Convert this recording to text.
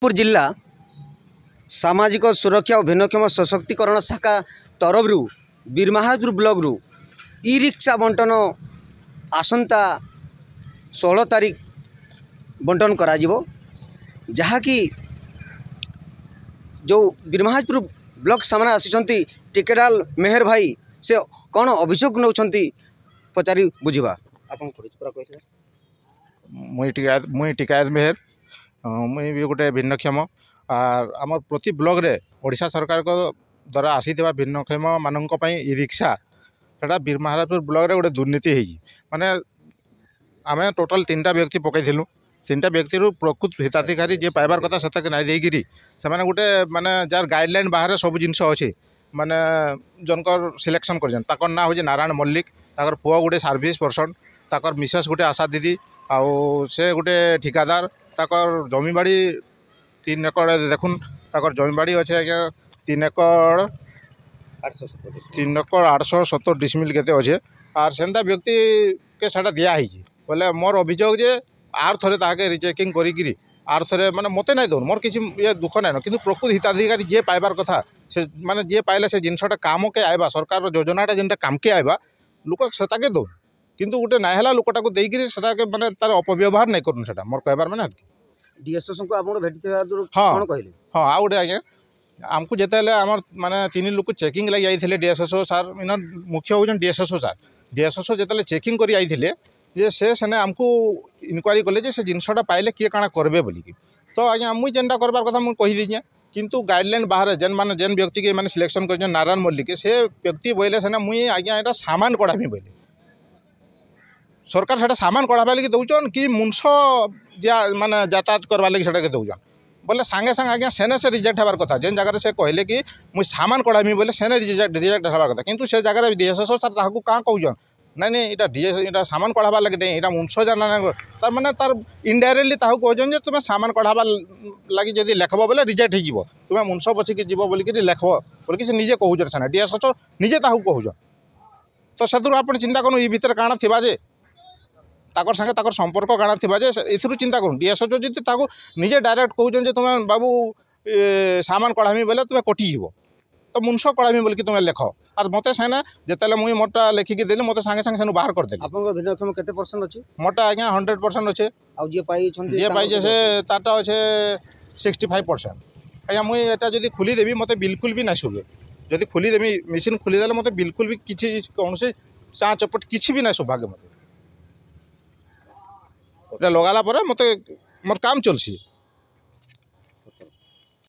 पुर जिला सामाजिक सुरक्षा और भिन्नक्षम सशक्तिकरण शाखा तरफ बीरमहाराजपुर ब्लॉक रु ई रिक्शा बंटन आसंता 16 तारीख बंटन करा जहाँकि जो बीरमहाराजपुर ब्लॉक सामने आसी टिकेलाल मेहर भाई से कौन अभियोग नौ पचारि बुझा आप मुई टिकायत मेहर मुई भी गोटे भिन्नक्षम आर आम प्रति ब्लॉक रे ओडिशा सरकार को द्वारा आसी भिन्नक्षम मानक ई रिक्शा सेटा बीरमहाराजपुर ब्लॉक रे गोटे दुर्नीति होगी माने आमे टोटाल 3टा व्यक्ति पकईलु 3टा व्यक्ति प्रकृत हिताधिकारी जे पाइबार कथा से नाई देकरी से गोटे माने जार गाइडलाइन बाहर सब जिनस अच्छे माने जनकर सिलेक्शन कर ना हूँ नारायण मल्लिक ताकर पुआ गोटे सर्विस पर्सन ताकर मिसेस गोटे आशा दीदी आउ से गोटे ठिकादार ताकर जमीबाड़ी 3 एकड़ देखुन ताकर जमीबाड़ी अच्छे आज्ञा 3 एकड़ 870 डिसमिल केते अच्छे आर सेंता व्यक्ति के साटा दिखाई बोले मोर अभियोग जे आर थरे ताके रिचेकिंग करी आर थरे माने मते नाई दौन मोर किसी ये दुख नाइन कि प्रकृत हिताधिकारी जे पाइबार कथा से माने जे पाइले से जिनसटा काम के आइबा सरकार योजनाटा जेनटा काम के आइबा लोक सेताके दौन किंतु गोटे नाइला लोकटा को देकरी सेटा के माने तार अपव्यवहार नहीं करूँ सेटा मोर कहबार माने डीएसएस को आपण भेटि हाँ कोन कहले हाँ आ गोटे आज्ञा आमको जिते आम माने 3 लोक चेकिंग लगे जाइए डीएसएसओ सार इन मुख्य हूँ डीएसएसओ सार डीएसएसओ जिते चेकिंग कर आइले जे से आमको इनक्वारी कले से जिनसटा पाइले किए काଣା करबे बोलिकी तो आज्ञा मुई जेनटा करबार कथा मुई कहि दीजिए किंतु गाइडलाइन बाहर जेन व्यक्ति के माने सिलेक्शन कर नारायण मल्लिक से व्यक्ति बोले से मुई आज्ञा एटा सामान कढ़ामी बोले सरकार सेटा सामान कढ़ाबा लगी दौन कि मुंस माने यातायात करवा लगी सेटा के दौन बोले सांगे सांगे आज्ञा सेने से रिजेक्ट हबार कथा जेन जगह से कहले कि मुई सामान कढ़ामी बोले सेने रिजेक्ट हबार कथा किंतु से जगह डीएसएसओ सर ताकू क्या कहन नहीं इटा सामान कढ़ाबा लगे नहीं इटा मुंस जाना तार माने तार इनडायरेक्टली ताकू कहन तुम सामान कढ़ाबा लगी जब लेखब बोले रिजेक्ट हो तुम मुंस बचिक जीव बोलिक लेखब बोलिक से निजे कहून सेना डीएसएसओ निजे ताकू कहून तो से आप चिंता करूँ ये भितर काଣା थिबा जे ताकर संगे ताकर संपर्क काଣା थिबा जे इथरु चिंता करूँ डीएसएसओ जदि ताकू निजे डायरेक्ट कहून जे तुम बाबू सामान कढ़ामी बोले तुम कटिଯିव तो मुंस कढ़ामी बोलिक तुम लेख और मत सेना जिते मुई मोटा लेखिकी देली मत सांगे सांगे सेनु बाहर करदेली आपन भिन्नक्षम केते परसेंट अछि मोटा आज्ञा 100% अच्छे आ जे पाई छन जे पाई से ताटा अच्छे 65% आज्ञा मुई एटा जदि खुली देबी मते बिल्कुल भी ना शुभे जदि खुली देबी मशीन खुली देले मते बिल्कुल भी किछि कौन से सा चपट किछि भी ना सौभाग्य मते लगाला पर मते मोर काम चलसी।